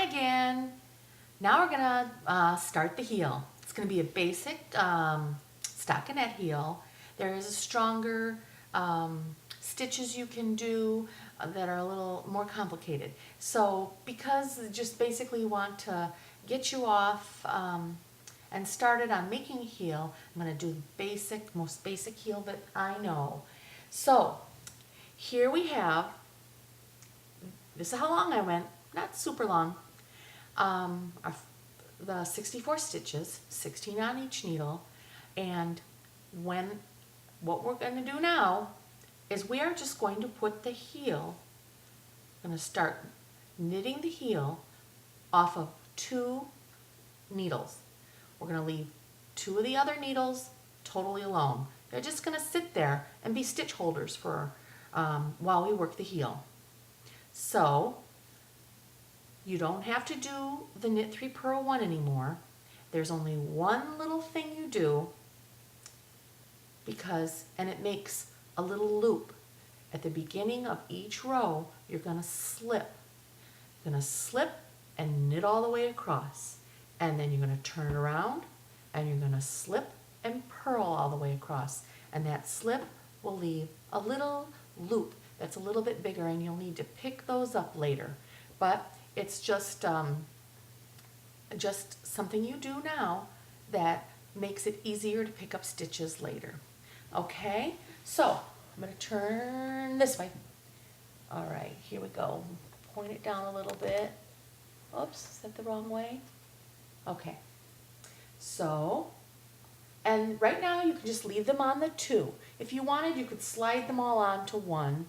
again. Now we're gonna start the heel. It's gonna be a basic stockinette heel. There is a stronger stitches you can do that are a little more complicated. So because just basically want to get you off and started on making a heel, I'm gonna do the most basic heel that I know. So here we have, this is how long I went, not super long. The 64 stitches, 16 on each needle, and what we're going to do now is we are just going to put the heel, I'm going to start knitting the heel off of 2 needles. We're going to leave 2 of the other needles totally alone. They're just going to sit there and be stitch holders for while we work the heel. So you don't have to do the knit 3 purl 1 anymore. There's only one little thing you do and it makes a little loop. At the beginning of each row, you're going to slip. You're going to slip and knit all the way across. And then you're going to turn around and you're going to slip and purl all the way across. And that slip will leave a little loop that's a little bit bigger, and you'll need to pick those up later. But it's just something you do now that makes it easier to pick up stitches later. Okay, so I'm going to turn this way. All right, here we go. Point it down a little bit. Oops, is that the wrong way? Okay, so, and right now you can just leave them on the 2. If you wanted, you could slide them all onto 1,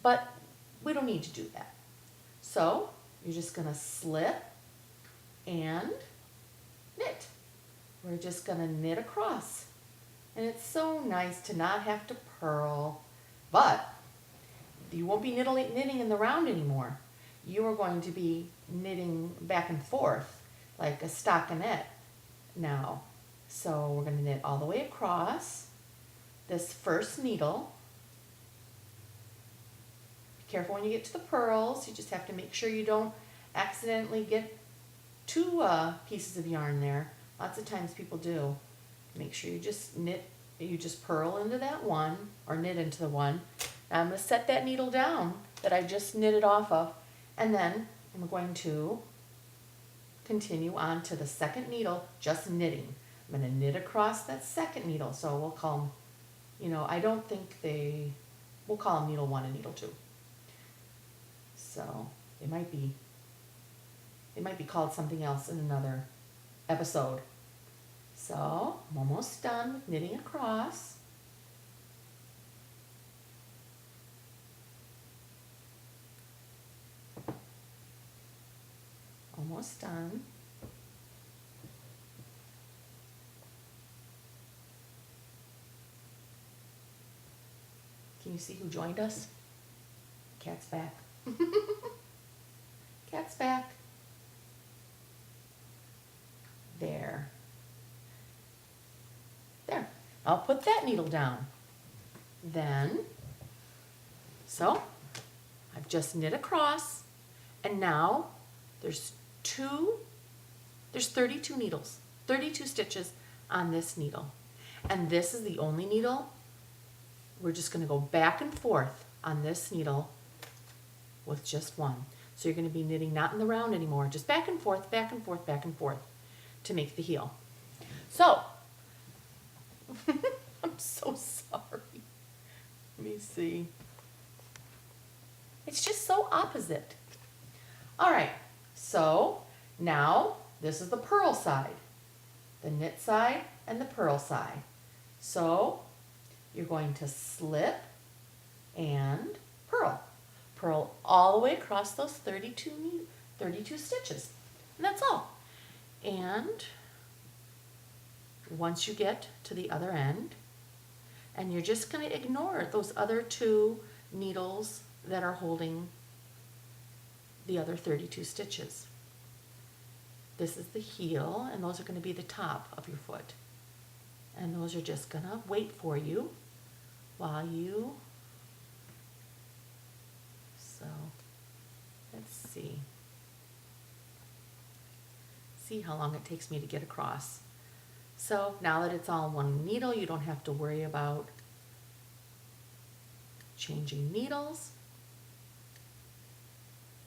but we don't need to do that. So you're just going to slip and knit. We're just going to knit across. And it's so nice to not have to purl, but you won't be knitting in the round anymore. You are going to be knitting back and forth like a stockinette now. So we're going to knit all the way across this first needle. Be careful when you get to the purls. You just have to make sure you don't accidentally get 2 pieces of yarn there. Lots of times people do. Make sure you just purl into that one, or knit into the one. Now I'm going to set that needle down that I just knitted off of, and then I'm going to continue on to the second needle, just knitting. I'm going to knit across that second needle, so we'll call them, we'll call them needle 1 and needle 2. So they might be called something else in another episode. So I'm almost done with knitting across. Almost done. Can you see who joined us? Cat's back. Cat's back. There. There. I'll put that needle down. Then, so I've just knit across, and now there's 32 needles, 32 stitches on this needle. And this is the only needle. We're just going to go back and forth on this needle with just one. So you're going to be knitting not in the round anymore, just back and forth, back and forth, back and forth to make the heel. So, I'm so sorry. Let me see. It's just so opposite. All right, so now this is the purl side, the knit side and the purl side. So you're going to slip and purl. Purl all the way across those 32 stitches. And that's all. And once you get to the other end, and you're just going to ignore those other 2 needles that are holding the other 32 stitches. This is the heel, and those are going to be the top of your foot. And those are just going to wait for you while you, so let's see. see how long it takes me to get across. So now that it's all one needle, you don't have to worry about changing needles.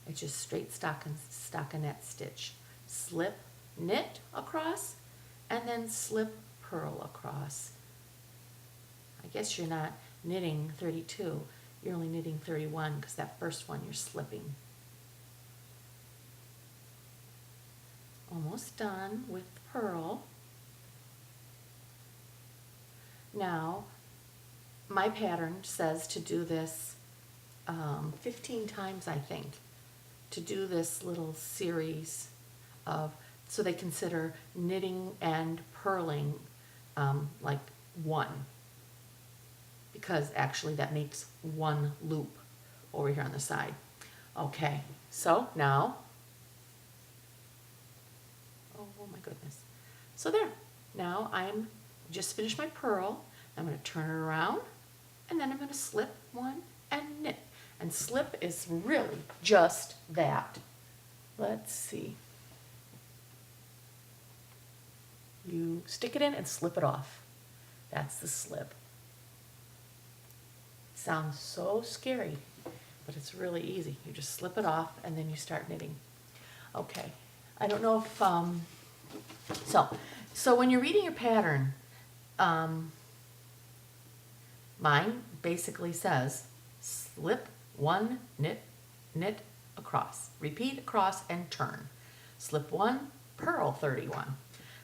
It's just straight stockinette stitch. Slip, knit across, and then slip, purl across. I guess you're not knitting 32, you're only knitting 31 because that first one you're slipping. Almost done with purl. Now, my pattern says to do this 15 times, I think, to do this little series of, so they consider knitting and purling like one, because actually that makes one loop over here on the side. Okay, so now, oh my goodness. So there, now I'm just finished my purl. I'm going to turn it around, and then I'm going to slip one and knit. And slip is really just that. Let's see. You stick it in and slip it off. That's the slip. Sounds so scary, but it's really easy. You just slip it off and then you start knitting. Okay, I don't know if, so when you're reading your pattern, mine basically says slip one, knit, knit across, repeat across and turn. Slip one, purl 31.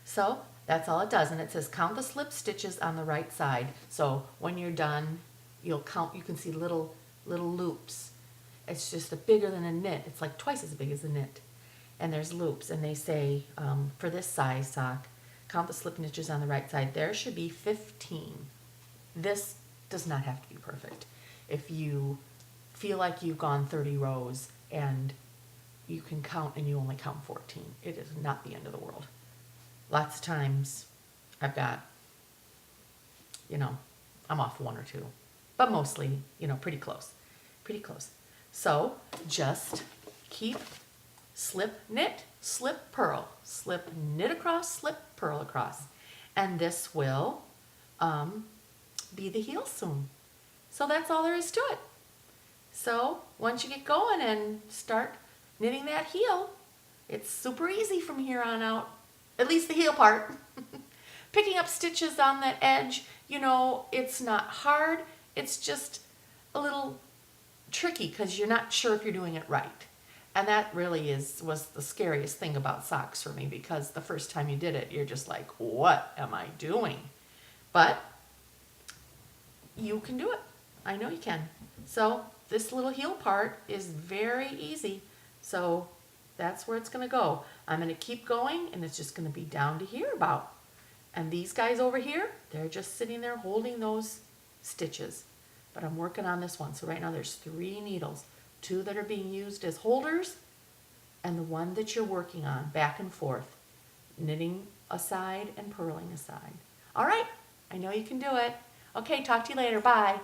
So that's all it does, and it says count the slip stitches on the right side. So when you're done, you'll count, you can see little loops. It's just bigger than a knit. It's like twice as big as a knit. And there's loops, and they say for this size sock, count the slip stitches on the right side. There should be 15. This does not have to be perfect. If you feel like you've gone 30 rows and you can count and you only count 14, it is not the end of the world. Lots of times I've got, I'm off one or two, but mostly, pretty close, pretty close. So just keep slip, knit, slip, purl, slip, knit across, slip, purl across. And this will be the heel soon. So that's all there is to it. So once you get going and start knitting that heel, it's super easy from here on out, at least the heel part. Picking up stitches on that edge, it's not hard. It's just a little tricky because you're not sure if you're doing it right. And that really was the scariest thing about socks for me, because the first time you did it, you're just like, what am I doing? But you can do it. I know you can. So this little heel part is very easy. So that's where it's going to go. I'm going to keep going, and it's just going to be down to here about. And these guys over here, they're just sitting there holding those stitches. But I'm working on this one. So right now there's 3 needles, 2 that are being used as holders, and the one that you're working on back and forth, knitting aside and purling aside. All right, I know you can do it. Okay, talk to you later. Bye.